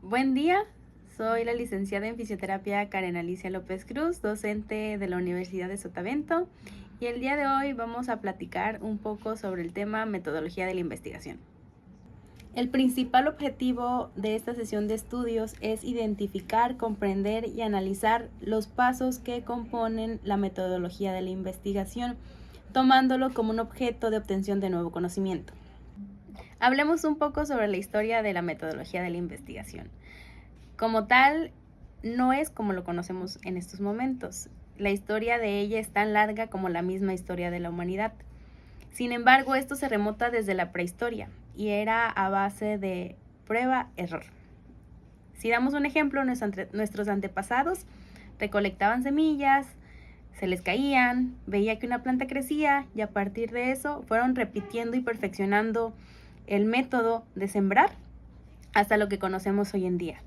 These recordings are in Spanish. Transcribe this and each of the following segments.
Buen día, soy la licenciada en fisioterapia Karen Alicia López Cruz, docente de la Universidad de Sotavento, y el día de hoy vamos a platicar un poco sobre el tema metodología de la investigación. El principal objetivo de esta sesión de estudios es identificar, comprender y analizar los pasos que componen la metodología de la investigación, tomándolo como un objeto de obtención de nuevo conocimiento. Hablemos un poco sobre la historia de la metodología de la investigación. Como tal, no es como lo conocemos en estos momentos. La historia de ella es tan larga como la misma historia de la humanidad. Sin embargo, esto se remota desde la prehistoria y era a base de prueba-error. Si damos un ejemplo, nuestros antepasados recolectaban semillas, se les caían, veía que una planta crecía y a partir de eso fueron repitiendo y perfeccionando el método de sembrar hasta lo que conocemos hoy en día.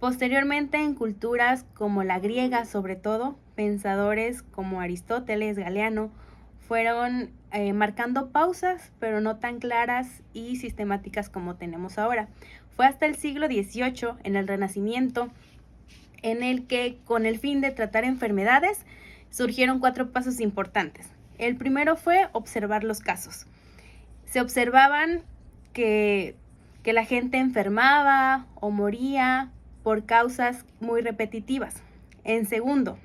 Posteriormente, en culturas como la griega, sobre todo, pensadores como Aristóteles, Galeano, fueron marcando pausas, pero no tan claras y sistemáticas como tenemos ahora. Fue hasta el siglo XVIII, en el Renacimiento, en el que, con el fin de tratar enfermedades, surgieron 4 pasos importantes. El primero fue observar los casos. Se observaban que la gente enfermaba o moría por causas muy repetitivas. En segundo,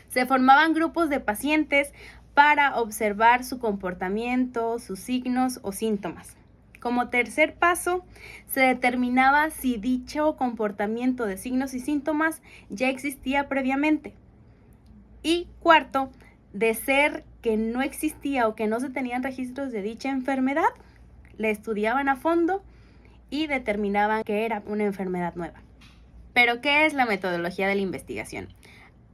se formaban grupos de pacientes para observar su comportamiento, sus signos o síntomas. Como tercer paso, se determinaba si dicho comportamiento de signos y síntomas ya existía previamente. Y cuarto, de ser que no existía o que no se tenían registros de dicha enfermedad, la estudiaban a fondo y determinaban que era una enfermedad nueva. ¿Pero qué es la metodología de la investigación?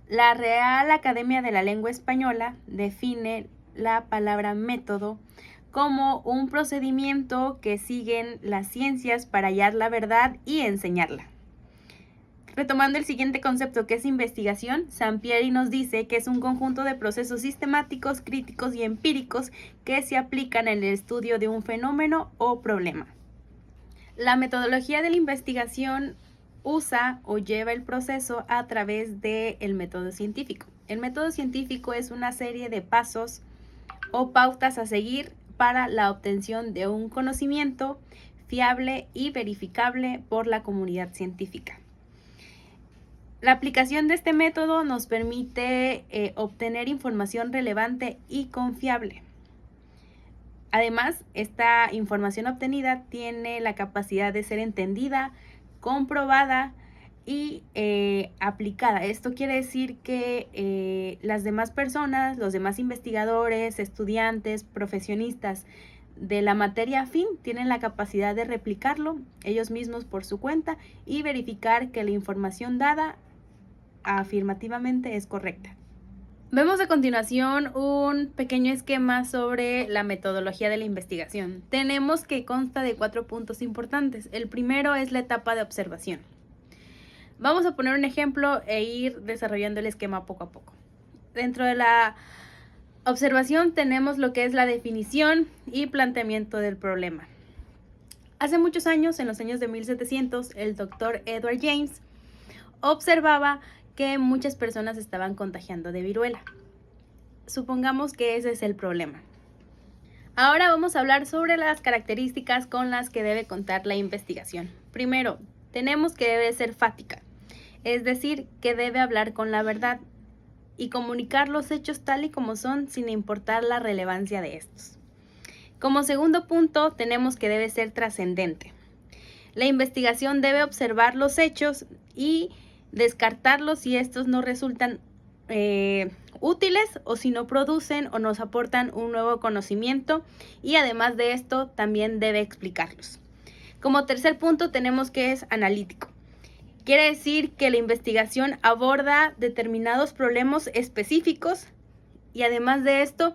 La Real Academia de la Lengua Española define la palabra método como un procedimiento que siguen las ciencias para hallar la verdad y enseñarla. Retomando el siguiente concepto, que es investigación, Sampieri nos dice que es un conjunto de procesos sistemáticos, críticos y empíricos que se aplican en el estudio de un fenómeno o problema. La metodología de la investigación usa o lleva el proceso a través del método científico. El método científico es una serie de pasos o pautas a seguir para la obtención de un conocimiento fiable y verificable por la comunidad científica. La aplicación de este método nos permite obtener información relevante y confiable. Además, esta información obtenida tiene la capacidad de ser entendida, comprobada y aplicada. Esto quiere decir que las demás personas, los demás investigadores, estudiantes, profesionistas de la materia afín tienen la capacidad de replicarlo ellos mismos por su cuenta y verificar que la información dada afirmativamente es correcta. Vemos a continuación un pequeño esquema sobre la metodología de la investigación. Tenemos que consta de 4 puntos importantes. El primero es la etapa de observación. Vamos a poner un ejemplo e ir desarrollando el esquema poco a poco. Dentro de la observación tenemos lo que es la definición y planteamiento del problema. Hace muchos años, en los años de 1700, el doctor Edward James observaba que muchas personas estaban contagiando de viruela. Supongamos que ese es el problema. Ahora vamos a hablar sobre las características con las que debe contar la investigación. Primero, tenemos que debe ser fáctica, es decir, que debe hablar con la verdad y comunicar los hechos tal y como son sin importar la relevancia de estos. Como segundo punto, tenemos que debe ser trascendente. La investigación debe observar los hechos y descartarlos si estos no resultan útiles o si no producen o nos aportan un nuevo conocimiento, y además de esto también debe explicarlos. Como tercer punto tenemos que es analítico. Quiere decir que la investigación aborda determinados problemas específicos y además de esto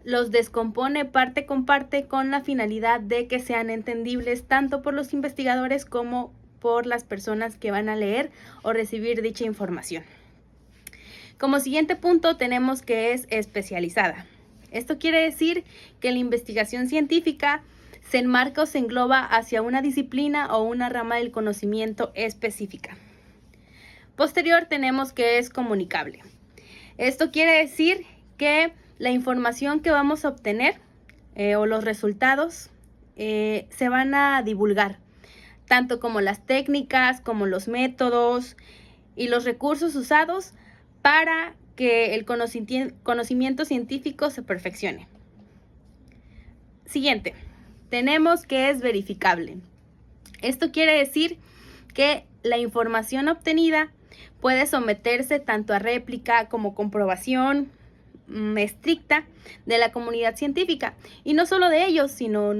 los descompone parte con parte con la finalidad de que sean entendibles tanto por los investigadores como por las personas que van a leer o recibir dicha información. Como siguiente punto tenemos que es especializada. Esto quiere decir que la investigación científica se enmarca o se engloba hacia una disciplina o una rama del conocimiento específica. Posterior tenemos que es comunicable. Esto quiere decir que la información que vamos a obtener o los resultados se van a divulgar, tanto como las técnicas, como los métodos y los recursos usados para que el conocimiento científico se perfeccione. Siguiente, tenemos que es verificable. Esto quiere decir que la información obtenida puede someterse tanto a réplica como comprobación estricta de la comunidad científica, y no solo de ellos, sino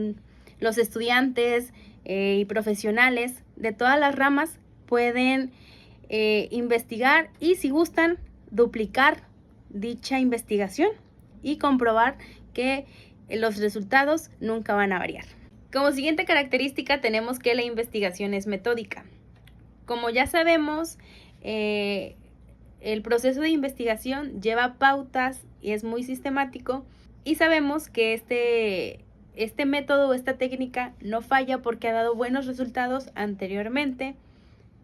los estudiantes y profesionales de todas las ramas pueden investigar y, si gustan, duplicar dicha investigación y comprobar que los resultados nunca van a variar. Como siguiente característica tenemos que la investigación es metódica. Como ya sabemos, el proceso de investigación lleva pautas y es muy sistemático, y sabemos que este método o esta técnica no falla porque ha dado buenos resultados anteriormente,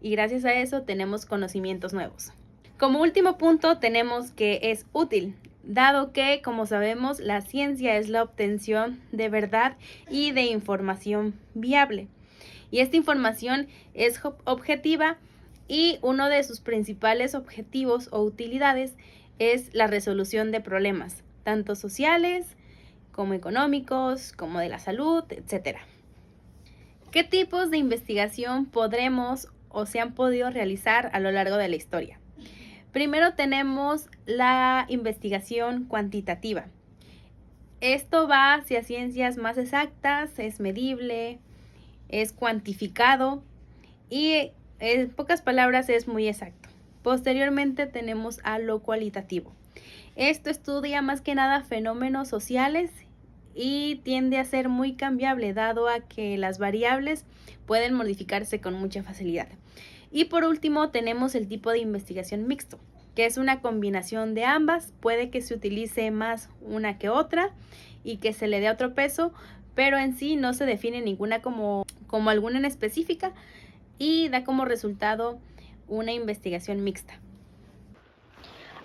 y gracias a eso tenemos conocimientos nuevos. Como último punto tenemos que es útil, dado que, como sabemos, la ciencia es la obtención de verdad y de información viable. Y esta información es objetiva, y uno de sus principales objetivos o utilidades es la resolución de problemas, tanto sociales como económicos, como de la salud, etc. ¿Qué tipos de investigación podremos o se han podido realizar a lo largo de la historia? Primero tenemos la investigación cuantitativa. Esto va hacia ciencias más exactas, es medible, es cuantificado y, en pocas palabras, es muy exacto. Posteriormente tenemos a lo cualitativo. Esto estudia más que nada fenómenos sociales y tiende a ser muy cambiable, dado a que las variables pueden modificarse con mucha facilidad. Y por último tenemos el tipo de investigación mixto, que es una combinación de ambas. Puede que se utilice más una que otra y que se le dé otro peso, pero en sí no se define ninguna como alguna en específica, y da como resultado una investigación mixta.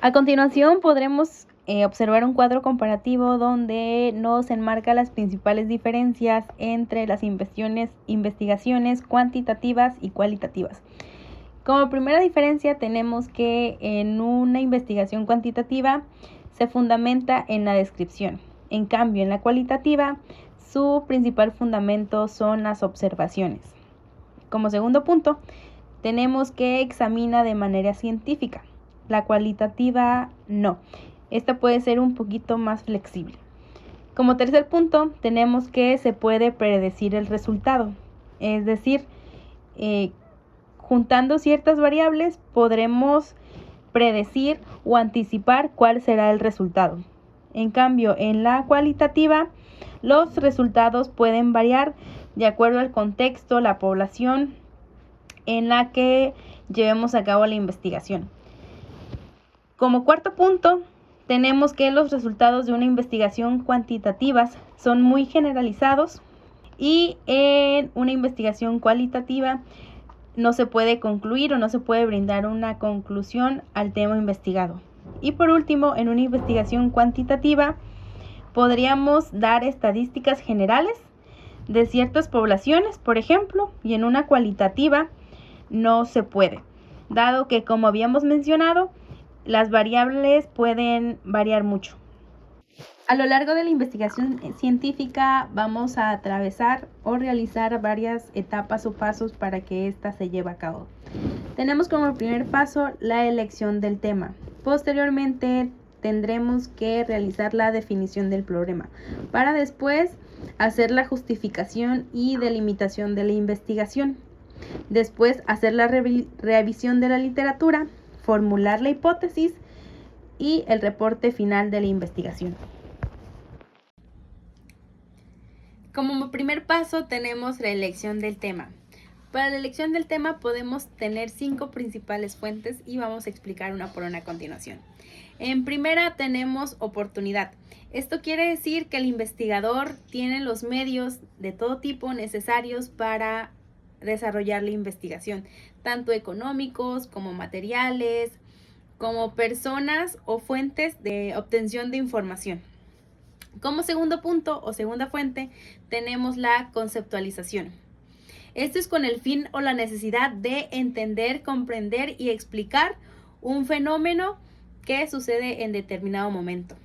A continuación podremos observar un cuadro comparativo donde nos enmarca las principales diferencias entre las investigaciones cuantitativas y cualitativas. Como primera diferencia tenemos que en una investigación cuantitativa se fundamenta en la descripción. En cambio, en la cualitativa, su principal fundamento son las observaciones. Como segundo punto, tenemos que examina de manera científica. La cualitativa no. Esta puede ser un poquito más flexible. Como tercer punto, tenemos que se puede predecir el resultado. Es decir, juntando ciertas variables podremos predecir o anticipar cuál será el resultado. En cambio, en la cualitativa, los resultados pueden variar de acuerdo al contexto, la población en la que llevemos a cabo la investigación. Como cuarto punto, tenemos que los resultados de una investigación cuantitativa son muy generalizados, y en una investigación cualitativa no se puede concluir o no se puede brindar una conclusión al tema investigado. Y por último, en una investigación cuantitativa podríamos dar estadísticas generales de ciertas poblaciones, por ejemplo, y en una cualitativa no se puede, dado que, como habíamos mencionado, las variables pueden variar mucho. A lo largo de la investigación científica vamos a atravesar o realizar varias etapas o pasos para que ésta se lleve a cabo. Tenemos como primer paso la elección del tema. Posteriormente tendremos que realizar la definición del problema, para después hacer la justificación y delimitación de la investigación. Después hacer la revisión de la literatura, formular la hipótesis y el reporte final de la investigación. Como primer paso tenemos la elección del tema. Para la elección del tema podemos tener 5 principales fuentes y vamos a explicar una por una a continuación. En primera tenemos oportunidad. Esto quiere decir que el investigador tiene los medios de todo tipo necesarios para desarrollar la investigación, tanto económicos como materiales, como personas o fuentes de obtención de información. Como segundo punto o segunda fuente tenemos la conceptualización. Esto es con el fin o la necesidad de entender, comprender y explicar un fenómeno que sucede en determinado momento.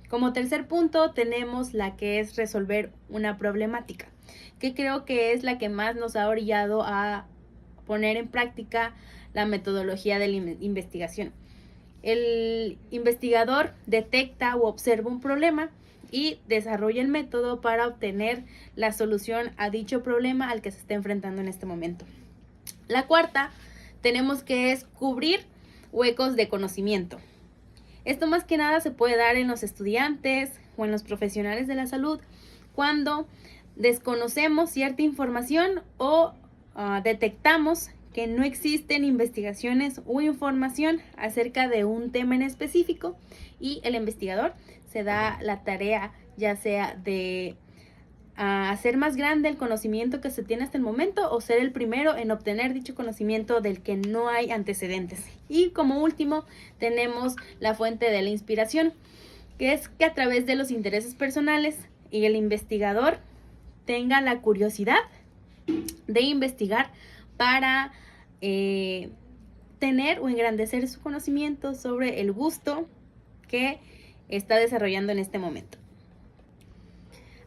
Como tercer punto tenemos la que es resolver una problemática, que creo que es la que más nos ha orillado a poner en práctica la metodología de la investigación. El investigador detecta o observa un problema y desarrolla el método para obtener la solución a dicho problema al que se está enfrentando en este momento. La cuarta tenemos que es cubrir huecos de conocimiento. Esto más que nada se puede dar en los estudiantes o en los profesionales de la salud cuando desconocemos cierta información o detectamos que no existen investigaciones o información acerca de un tema en específico y el investigador se da la tarea ya sea de hacer más grande el conocimiento que se tiene hasta el momento o ser el primero en obtener dicho conocimiento del que no hay antecedentes. Y como último tenemos la fuente de la inspiración, que es que a través de los intereses personales y el investigador tenga la curiosidad de investigar para tener o engrandecer su conocimiento sobre el gusto que está desarrollando en este momento.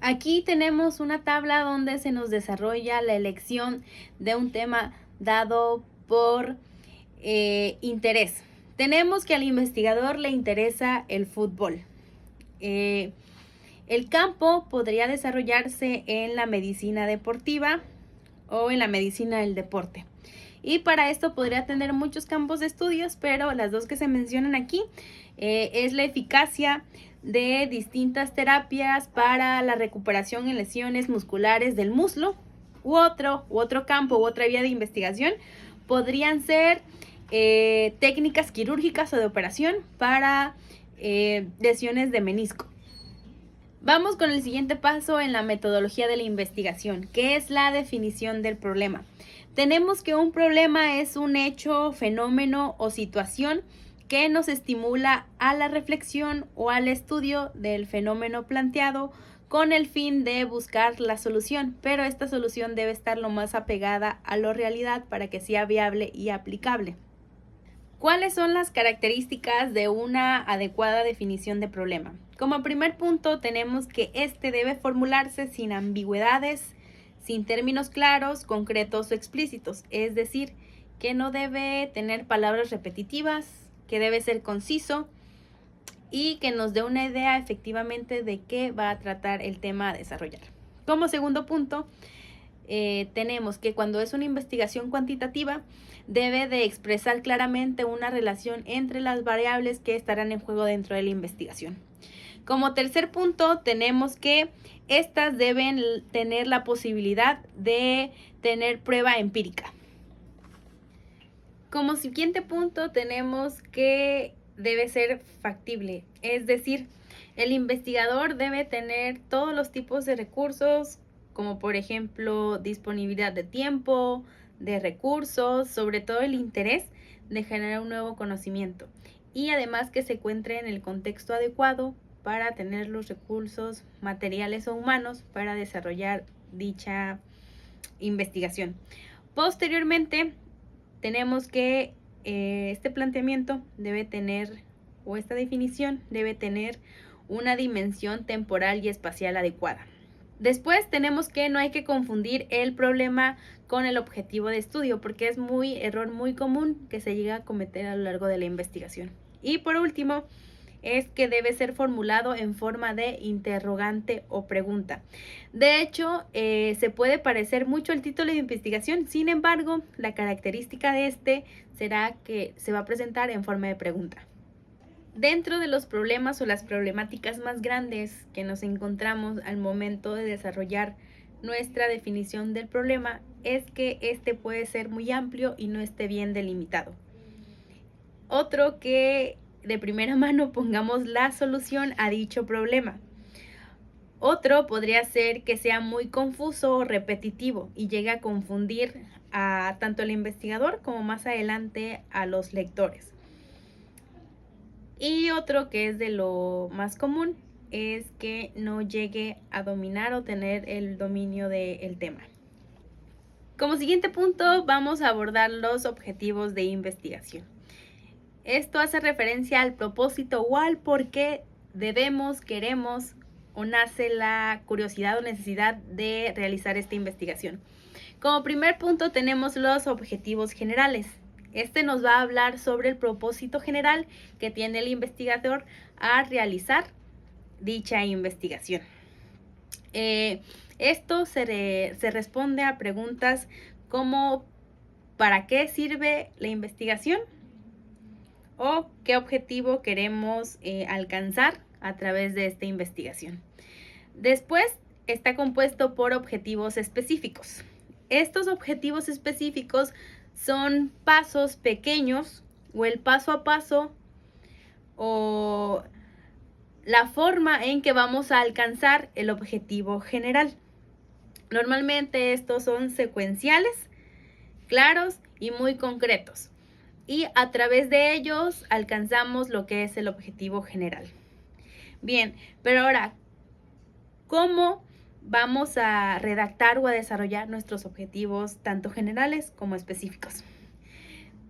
Aquí tenemos una tabla donde se nos desarrolla la elección de un tema dado por interés. Tenemos que al investigador le interesa el fútbol. El campo podría desarrollarse en la medicina deportiva o en la medicina del deporte. Y para esto podría tener muchos campos de estudios, pero las dos que se mencionan aquí es la eficacia de distintas terapias para la recuperación en lesiones musculares del muslo u otro campo u otra vía de investigación podrían ser técnicas quirúrgicas o de operación para lesiones de menisco. Vamos con el siguiente paso en la metodología de la investigación, que es la definición del problema. Tenemos que un problema es un hecho, fenómeno o situación que nos estimula a la reflexión o al estudio del fenómeno planteado con el fin de buscar la solución, pero esta solución debe estar lo más apegada a la realidad para que sea viable y aplicable. ¿Cuáles son las características de una adecuada definición de problema? Como primer punto tenemos que este debe formularse sin ambigüedades, sin términos claros, concretos o explícitos, es decir, que no debe tener palabras repetitivas, que debe ser conciso y que nos dé una idea efectivamente de qué va a tratar el tema a desarrollar. Como segundo punto, tenemos que cuando es una investigación cuantitativa debe de expresar claramente una relación entre las variables que estarán en juego dentro de la investigación. Como tercer punto, tenemos que estas deben tener la posibilidad de tener prueba empírica. Como siguiente punto, tenemos que debe ser factible, es decir, el investigador debe tener todos los tipos de recursos, como por ejemplo disponibilidad de tiempo, de recursos, sobre todo el interés de generar un nuevo conocimiento y además que se encuentre en el contexto adecuado para tener los recursos materiales o humanos para desarrollar dicha investigación. Posteriormente, tenemos que este planteamiento debe tener, o esta definición debe tener una dimensión temporal y espacial adecuada. Después tenemos que no hay que confundir el problema con el objetivo de estudio, porque es error muy común que se llega a cometer a lo largo de la investigación. Y por último, es que debe ser formulado en forma de interrogante o pregunta. De hecho, se puede parecer mucho al título de investigación, sin embargo, la característica de este será que se va a presentar en forma de pregunta. Dentro de los problemas o las problemáticas más grandes que nos encontramos al momento de desarrollar nuestra definición del problema es que este puede ser muy amplio y no esté bien delimitado. Otro, que de primera mano pongamos la solución a dicho problema. Otro podría ser que sea muy confuso o repetitivo y llegue a confundir a tanto al investigador como más adelante a los lectores. Y otro, que es de lo más común, es que no llegue a dominar o tener el dominio del tema. Como siguiente punto, vamos a abordar los objetivos de investigación. Esto hace referencia al propósito o al por qué debemos, queremos o nace la curiosidad o necesidad de realizar esta investigación. Como primer punto tenemos los objetivos generales. Este nos va a hablar sobre el propósito general que tiene el investigador a realizar dicha investigación. Esto se responde a preguntas como ¿para qué sirve la investigación? O qué objetivo queremos alcanzar a través de esta investigación. Después está compuesto por objetivos específicos. Estos objetivos específicos son pasos pequeños o el paso a paso o la forma en que vamos a alcanzar el objetivo general. Normalmente estos son secuenciales, claros y muy concretos. Y a través de ellos alcanzamos lo que es el objetivo general. Bien, pero ahora, ¿cómo vamos a redactar o a desarrollar nuestros objetivos tanto generales como específicos?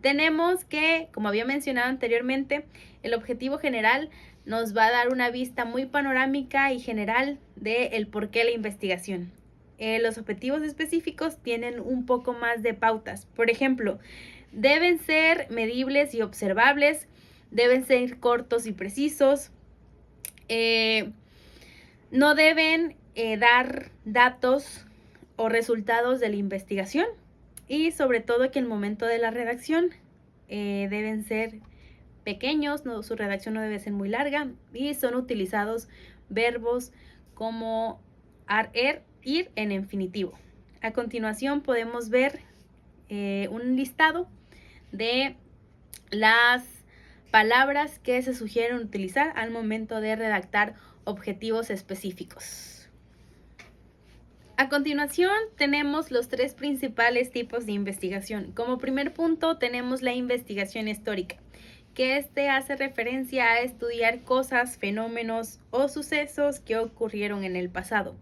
Tenemos que, como había mencionado anteriormente, el objetivo general nos va a dar una vista muy panorámica y general del por qué la investigación. Los objetivos específicos tienen un poco más de pautas. Por ejemplo, deben ser medibles y observables, deben ser cortos y precisos, no deben dar datos o resultados de la investigación y sobre todo que el momento de la redacción deben ser pequeños, su redacción no debe ser muy larga y son utilizados verbos como ir en infinitivo. A continuación podemos ver un listado de las palabras que se sugieren utilizar al momento de redactar objetivos específicos. A continuación tenemos los tres principales tipos de investigación. Como primer punto tenemos la investigación histórica, que hace referencia a estudiar cosas, fenómenos o sucesos que ocurrieron en el pasado.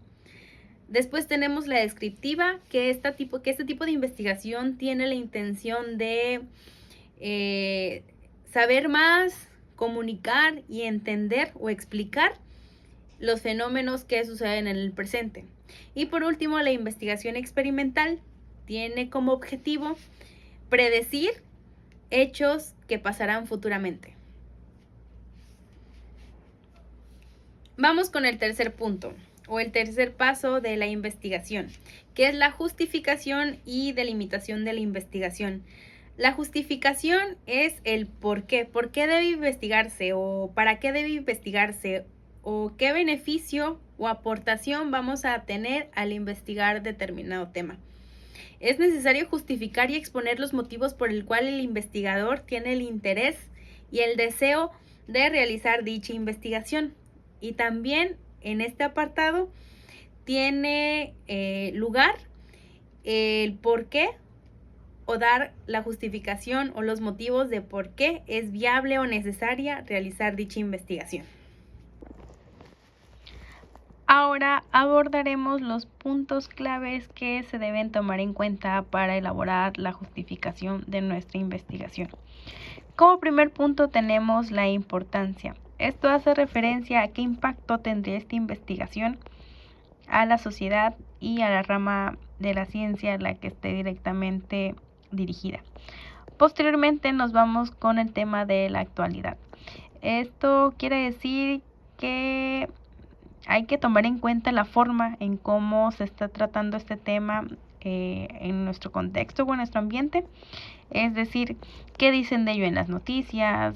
Después tenemos la descriptiva, que este tipo de investigación tiene la intención de saber más, comunicar y entender o explicar los fenómenos que suceden en el presente. Y por último, la investigación experimental tiene como objetivo predecir hechos que pasarán futuramente. Vamos con el tercer punto o el tercer paso de la investigación, que es la justificación y delimitación de la investigación. La justificación es el por qué debe investigarse o para qué debe investigarse o qué beneficio o aportación vamos a tener al investigar determinado tema. Es necesario justificar y exponer los motivos por el cual el investigador tiene el interés y el deseo de realizar dicha investigación. Y también en este apartado tiene lugar el por qué o dar la justificación o los motivos de por qué es viable o necesaria realizar dicha investigación. Ahora abordaremos los puntos claves que se deben tomar en cuenta para elaborar la justificación de nuestra investigación. Como primer punto tenemos la importancia. Esto hace referencia a qué impacto tendría esta investigación a la sociedad y a la rama de la ciencia a la que esté directamente dirigida. Posteriormente nos vamos con el tema de la actualidad. Esto quiere decir que hay que tomar en cuenta la forma en cómo se está tratando este tema en nuestro contexto o en nuestro ambiente. Es decir, qué dicen de ello en las noticias,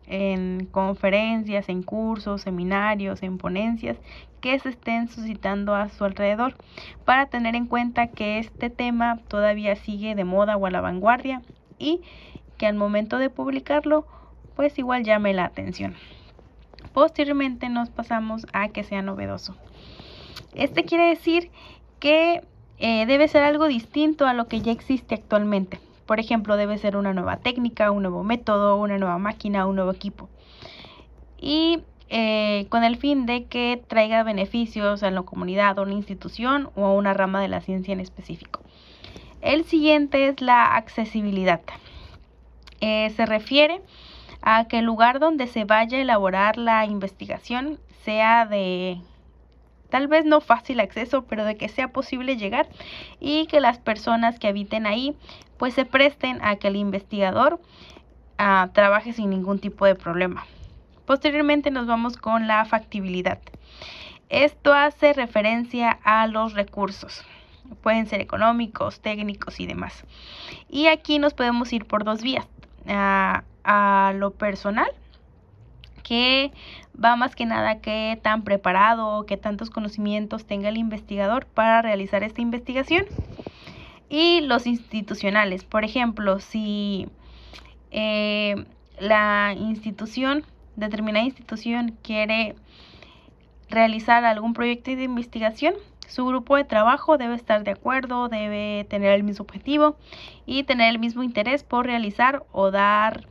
en conferencias, en cursos, seminarios, en ponencias, que se estén suscitando a su alrededor, para tener en cuenta que este tema todavía sigue de moda o a la vanguardia y que al momento de publicarlo pues igual llame la atención. Posteriormente nos pasamos a que sea novedoso. Este quiere decir que debe ser algo distinto a lo que ya existe actualmente. Por ejemplo, debe ser una nueva técnica, un nuevo método, una nueva máquina, un nuevo equipo. Y con el fin de que traiga beneficios a la comunidad, a una institución o a una rama de la ciencia en específico. El siguiente es la accesibilidad. Se refiere a que el lugar donde se vaya a elaborar la investigación sea de tal vez no fácil acceso, pero de que sea posible llegar y que las personas que habiten ahí pues se presten a que el investigador trabaje sin ningún tipo de problema. Posteriormente nos vamos con la factibilidad. Esto hace referencia a los recursos. Pueden ser económicos, técnicos y demás. Y aquí nos podemos ir por dos vías. A lo personal, que va más que nada qué tan preparado, qué tantos conocimientos tenga el investigador para realizar esta investigación. Y los institucionales, por ejemplo, si determinada institución quiere realizar algún proyecto de investigación, su grupo de trabajo debe estar de acuerdo, debe tener el mismo objetivo y tener el mismo interés por realizar o dar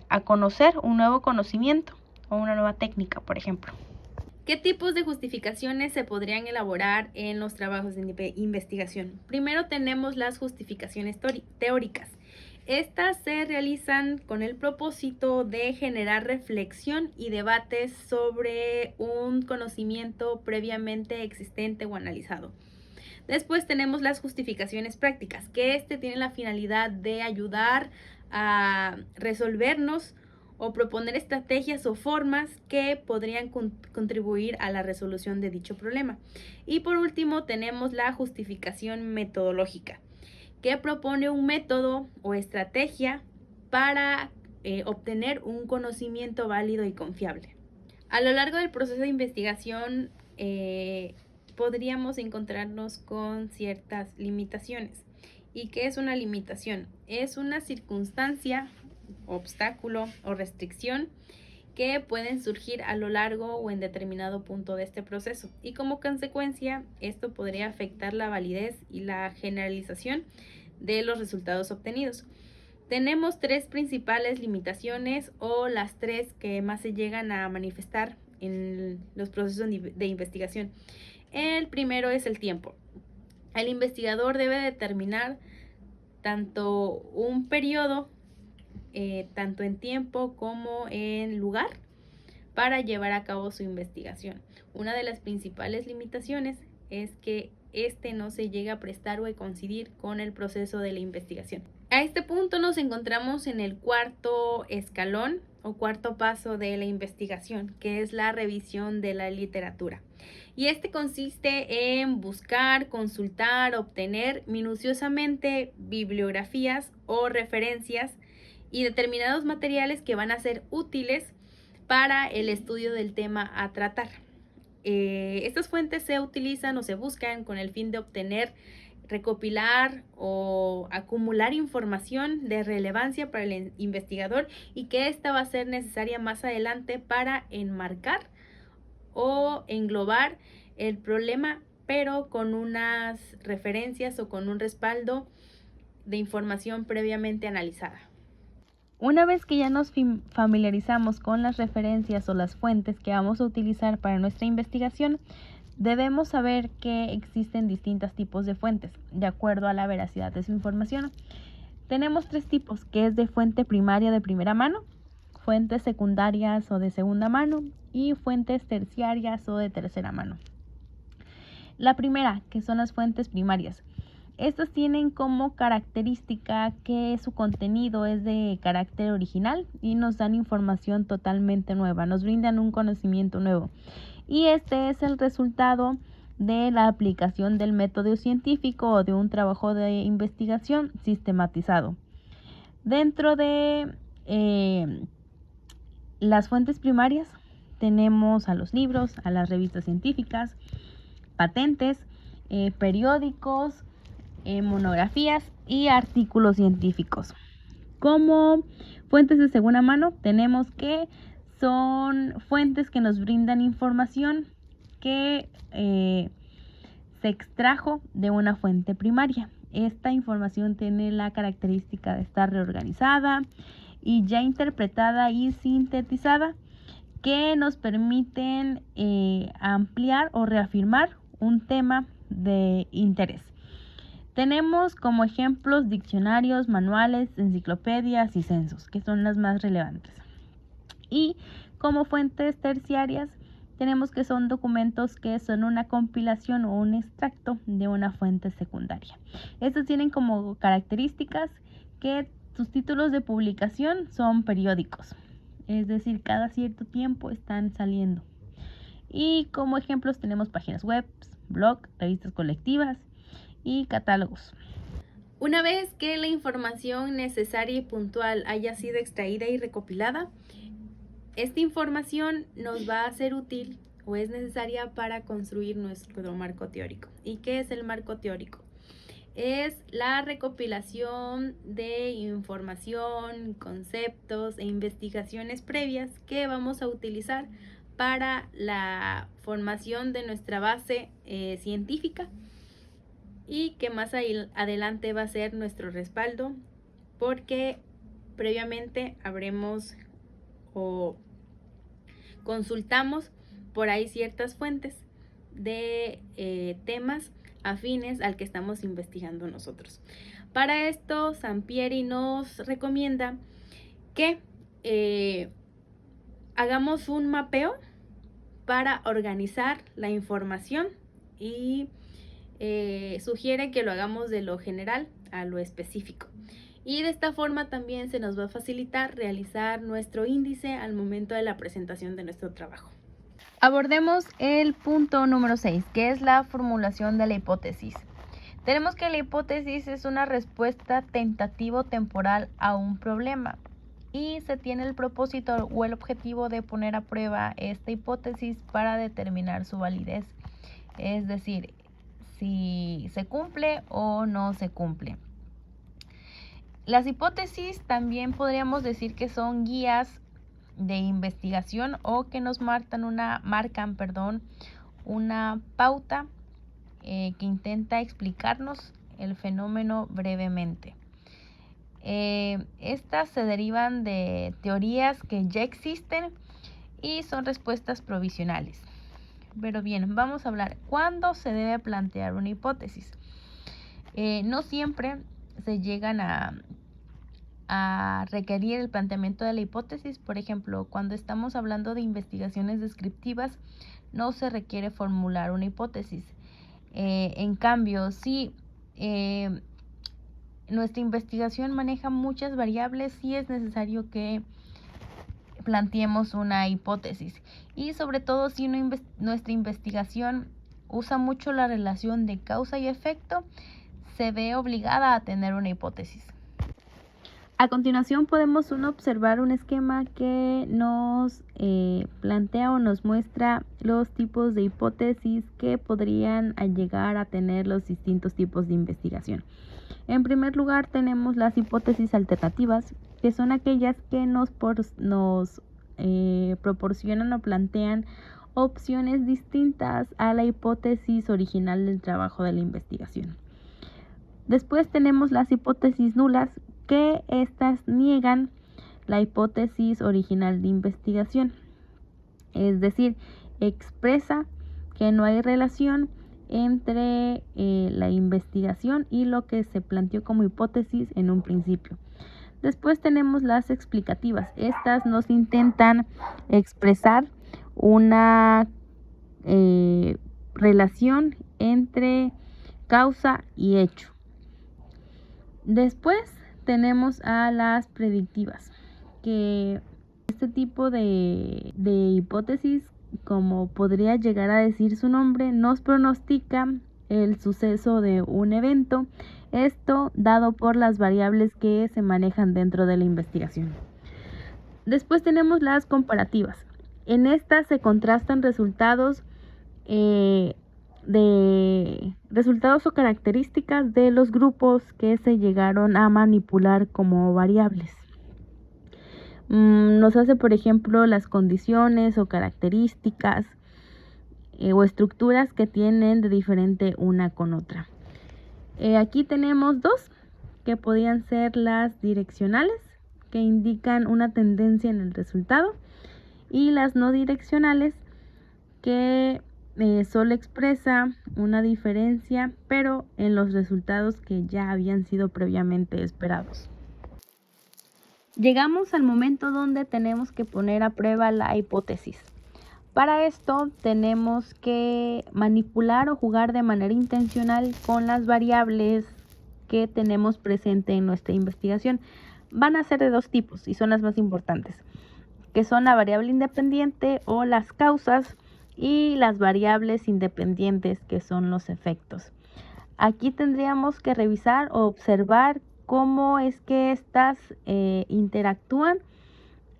a conocer un nuevo conocimiento o una nueva técnica, por ejemplo. ¿Qué tipos de justificaciones se podrían elaborar en los trabajos de investigación? Primero tenemos las justificaciones teóricas. Estas se realizan con el propósito de generar reflexión y debates sobre un conocimiento previamente existente o analizado. Después tenemos las justificaciones prácticas, que tienen la finalidad de ayudar a resolvernos o proponer estrategias o formas que podrían contribuir a la resolución de dicho problema. Y por último tenemos la justificación metodológica, que propone un método o estrategia para obtener un conocimiento válido y confiable. A lo largo del proceso de investigación podríamos encontrarnos con ciertas limitaciones. ¿Y qué es una limitación? Es una circunstancia, obstáculo o restricción que pueden surgir a lo largo o en determinado punto de este proceso, y como consecuencia esto podría afectar la validez y la generalización de los resultados obtenidos. Tenemos tres principales limitaciones, o las tres que más se llegan a manifestar en los procesos de investigación. El primero es el tiempo. El investigador debe determinar tanto un periodo, tanto en tiempo como en lugar, para llevar a cabo su investigación. Una de las principales limitaciones es que no se llega a prestar o a coincidir con el proceso de la investigación. A este punto nos encontramos en el cuarto escalón o cuarto paso de la investigación, que es la revisión de la literatura. Y consiste en buscar, consultar, obtener minuciosamente bibliografías o referencias y determinados materiales que van a ser útiles para el estudio del tema a tratar. Estas fuentes se utilizan o se buscan con el fin de obtener, recopilar o acumular información de relevancia para el investigador, y que esta va a ser necesaria más adelante para enmarcar o englobar el problema, pero con unas referencias o con un respaldo de información previamente analizada. Una vez que ya nos familiarizamos con las referencias o las fuentes que vamos a utilizar para nuestra investigación, debemos saber que existen distintos tipos de fuentes, de acuerdo a la veracidad de su información. Tenemos tres tipos, que es de fuente primaria de primera mano, fuentes secundarias o de segunda mano y fuentes terciarias o de tercera mano. La primera, que son las fuentes primarias. Estas tienen como característica que su contenido es de carácter original y nos dan información totalmente nueva, nos brindan un conocimiento nuevo. Y este es el resultado de la aplicación del método científico o de un trabajo de investigación sistematizado. Dentro de las fuentes primarias tenemos a los libros, a las revistas científicas, patentes, periódicos, monografías y artículos científicos. Como fuentes de segunda mano tenemos que son fuentes que nos brindan información que se extrajo de una fuente primaria. Esta información tiene la característica de estar reorganizada y ya interpretada y sintetizada, que nos permiten ampliar o reafirmar un tema de interés. Tenemos como ejemplos diccionarios, manuales, enciclopedias y censos, que son las más relevantes. Y como fuentes terciarias tenemos que son documentos que son una compilación o un extracto de una fuente secundaria. Estos tienen como características que sus títulos de publicación son periódicos, es decir, cada cierto tiempo están saliendo. Y como ejemplos tenemos páginas web, blog, revistas colectivas y catálogos. Una vez que la información necesaria y puntual haya sido extraída y recopilada, esta información nos va a ser útil o es necesaria para construir nuestro marco teórico. ¿Y qué es el marco teórico? Es la recopilación de información, conceptos e investigaciones previas que vamos a utilizar para la formación de nuestra base científica, y que más adelante va a ser nuestro respaldo, porque previamente habremos o consultamos por ahí ciertas fuentes de temas afines al que estamos investigando nosotros. Para esto, Sampieri nos recomienda que hagamos un mapeo para organizar la información y sugiere que lo hagamos de lo general a lo específico. Y de esta forma también se nos va a facilitar realizar nuestro índice al momento de la presentación de nuestro trabajo. Abordemos el punto número 6, que es la formulación de la hipótesis. Tenemos que la hipótesis es una respuesta tentativo-temporal a un problema y se tiene el propósito o el objetivo de poner a prueba esta hipótesis para determinar su validez, es decir, si se cumple o no se cumple. Las hipótesis también podríamos decir que son guías de investigación o que nos marcan una pauta que intenta explicarnos el fenómeno brevemente. Estas se derivan de teorías que ya existen y son respuestas provisionales. Pero bien, vamos a hablar cuándo se debe plantear una hipótesis. No siempre se llegan a requerir el planteamiento de la hipótesis. Por ejemplo, cuando estamos hablando de investigaciones descriptivas, no se requiere formular una hipótesis. En cambio, si nuestra investigación maneja muchas variables, sí es necesario que planteemos una hipótesis. Y sobre todo si nuestra investigación usa mucho la relación de causa y efecto, se ve obligada a tener una hipótesis. A continuación podemos observar un esquema que nos plantea o nos muestra los tipos de hipótesis que podrían llegar a tener los distintos tipos de investigación. En primer lugar tenemos las hipótesis alternativas, que son aquellas que nos proporcionan o plantean opciones distintas a la hipótesis original del trabajo de la investigación. Después tenemos las hipótesis nulas, que estas niegan la hipótesis original de investigación, es decir, expresa que no hay relación entre la investigación y lo que se planteó como hipótesis en un principio. Después tenemos las explicativas. Estas nos intentan expresar una relación entre causa y hecho. Después tenemos a las predictivas, que este tipo de hipótesis, como podría llegar a decir su nombre, nos pronostica el suceso de un evento, esto dado por las variables que se manejan dentro de la investigación. Después tenemos las comparativas. En esta se contrastan resultados o características de los grupos que se llegaron a manipular como variables. Nos hace, por ejemplo, las condiciones o características o estructuras que tienen de diferente una con otra. Aquí tenemos dos que podían ser las direccionales, que indican una tendencia en el resultado, y las no direccionales, que solo expresa una diferencia, pero en los resultados que ya habían sido previamente esperados. Llegamos al momento donde tenemos que poner a prueba la hipótesis. Para esto tenemos que manipular o jugar de manera intencional con las variables que tenemos presente en nuestra investigación. Van a ser de dos tipos y son las más importantes, que son la variable independiente o las causas y las variables independientes, que son los efectos. Aquí tendríamos que revisar o observar cómo es que estas interactúan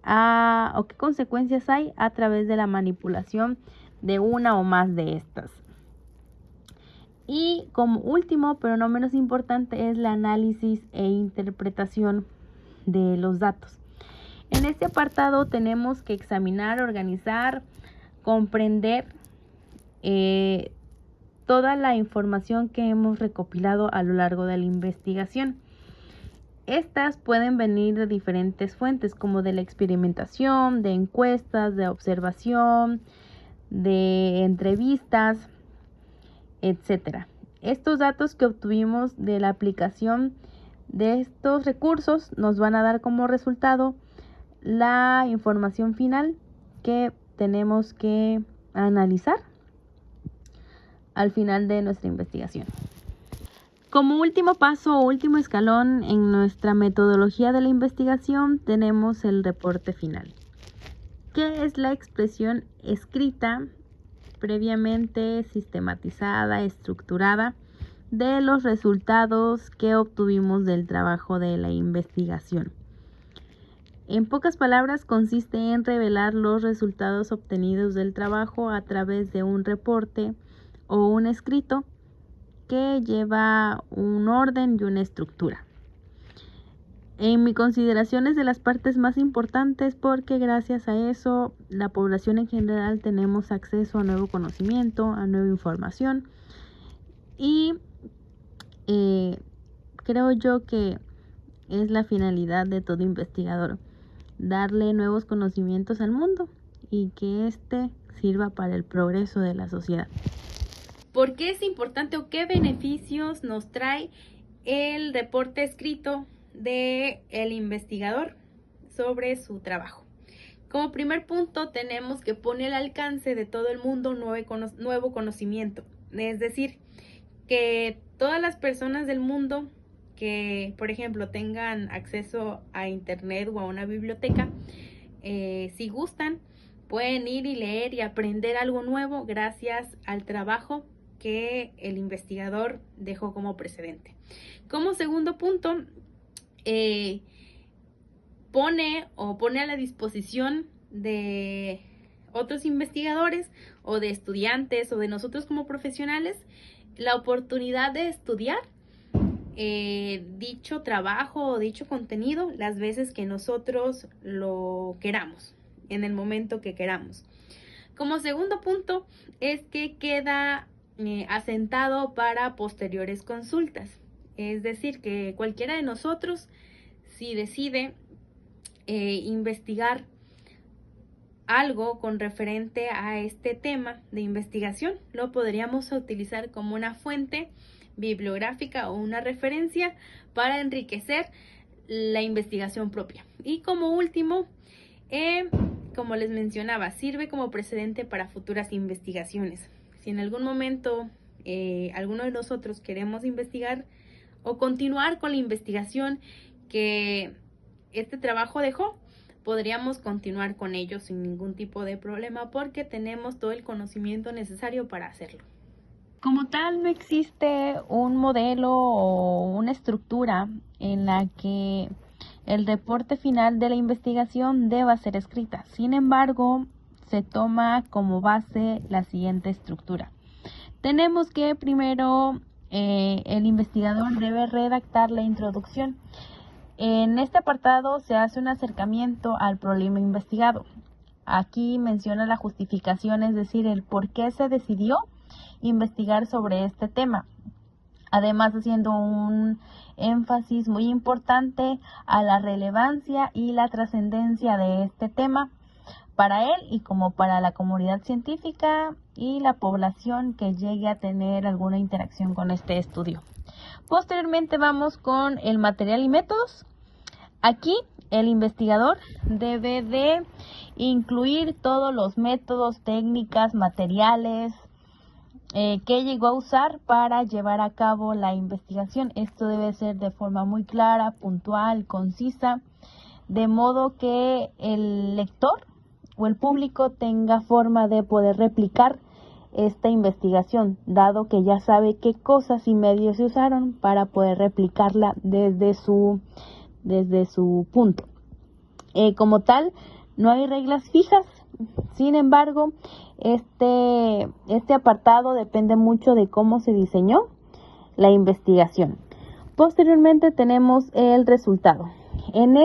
o qué consecuencias hay a través de la manipulación de una o más de estas. Y como último, pero no menos importante, es el análisis e interpretación de los datos. En este apartado tenemos que examinar, organizar, comprender toda la información que hemos recopilado a lo largo de la investigación. Estas pueden venir de diferentes fuentes, como de la experimentación, de encuestas, de observación, de entrevistas, etc. Estos datos que obtuvimos de la aplicación de estos recursos nos van a dar como resultado la información final que tenemos que analizar al final de nuestra investigación. Como último paso o último escalón en nuestra metodología de la investigación tenemos el reporte final, que es la expresión escrita, previamente sistematizada, estructurada, de los resultados que obtuvimos del trabajo de la investigación. En pocas palabras, consiste en revelar los resultados obtenidos del trabajo a través de un reporte o un escrito que lleva un orden y una estructura. En mi consideración es de las partes más importantes, porque gracias a eso la población en general tenemos acceso a nuevo conocimiento, a nueva información, y creo yo que es la finalidad de todo investigador, darle nuevos conocimientos al mundo y que éste sirva para el progreso de la sociedad. ¿Por qué es importante o qué beneficios nos trae el reporte escrito del investigador sobre su trabajo? Como primer punto, tenemos que poner al alcance de todo el mundo nuevo conocimiento. Es decir, que todas las personas del mundo que, por ejemplo, tengan acceso a internet o a una biblioteca, si gustan, pueden ir y leer y aprender algo nuevo gracias al trabajo que el investigador dejó como precedente. Como segundo punto, pone a la disposición de otros investigadores o de estudiantes o de nosotros como profesionales la oportunidad de estudiar dicho trabajo o dicho contenido las veces que nosotros lo queramos, en el momento que queramos. Como segundo punto, es que queda asentado para posteriores consultas. Es decir, que cualquiera de nosotros, si decide investigar algo con referente a este tema de investigación, lo podríamos utilizar como una fuente bibliográfica o una referencia para enriquecer la investigación propia. Y como último, como les mencionaba, sirve como precedente para futuras investigaciones. Si en algún momento alguno de nosotros queremos investigar o continuar con la investigación que este trabajo dejó, podríamos continuar con ello sin ningún tipo de problema, porque tenemos todo el conocimiento necesario para hacerlo. Como tal, no existe un modelo o una estructura en la que el reporte final de la investigación deba ser escrita. Sin embargo, se toma como base la siguiente estructura. Tenemos que primero el investigador debe redactar la introducción. En este apartado se hace un acercamiento al problema investigado. Aquí menciona la justificación, es decir, el por qué se decidió investigar sobre este tema. Además, haciendo un énfasis muy importante a la relevancia y la trascendencia de este tema para él y como para la comunidad científica y la población que llegue a tener alguna interacción con este estudio. Posteriormente vamos con el material y métodos. Aquí el investigador debe de incluir todos los métodos, técnicas, materiales que llegó a usar para llevar a cabo la investigación. Esto debe ser de forma muy clara, puntual, concisa, de modo que el lector o el público tenga forma de poder replicar esta investigación, dado que ya sabe qué cosas y medios se usaron para poder replicarla desde su punto. Como tal, no hay reglas fijas, sin embargo, este apartado depende mucho de cómo se diseñó la investigación. Posteriormente tenemos el resultado. En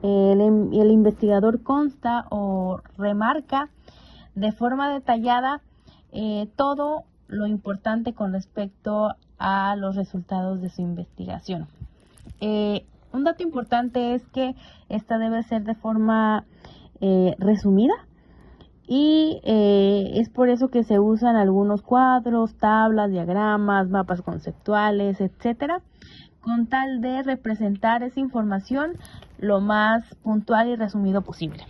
el investigador consta o remarca de forma detallada todo lo importante con respecto a los resultados de su investigación. Un dato importante es que esta debe ser de forma resumida y es por eso que se usan algunos cuadros, tablas, diagramas, mapas conceptuales, etcétera, con tal de representar esa información lo más puntual y resumido posible.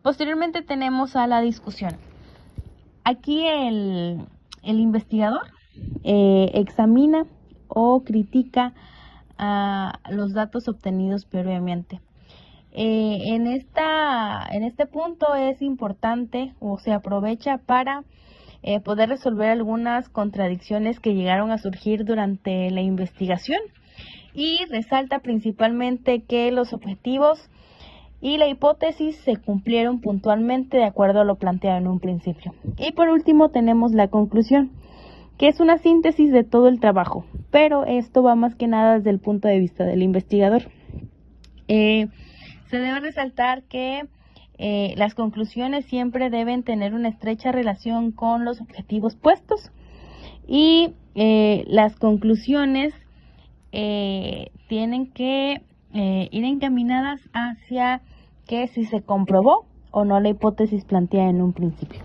Posteriormente tenemos a la discusión. Aquí el investigador examina o critica los datos obtenidos previamente. En este punto es importante o se aprovecha para poder resolver algunas contradicciones que llegaron a surgir durante la investigación y resalta principalmente que los objetivos y la hipótesis se cumplieron puntualmente de acuerdo a lo planteado en un principio. Y por último tenemos la conclusión, que es una síntesis de todo el trabajo, pero esto va más que nada desde el punto de vista del investigador. Se debe resaltar que las conclusiones siempre deben tener una estrecha relación con los objetivos puestos y las conclusiones tienen que ir encaminadas hacia que si se comprobó o no la hipótesis planteada en un principio.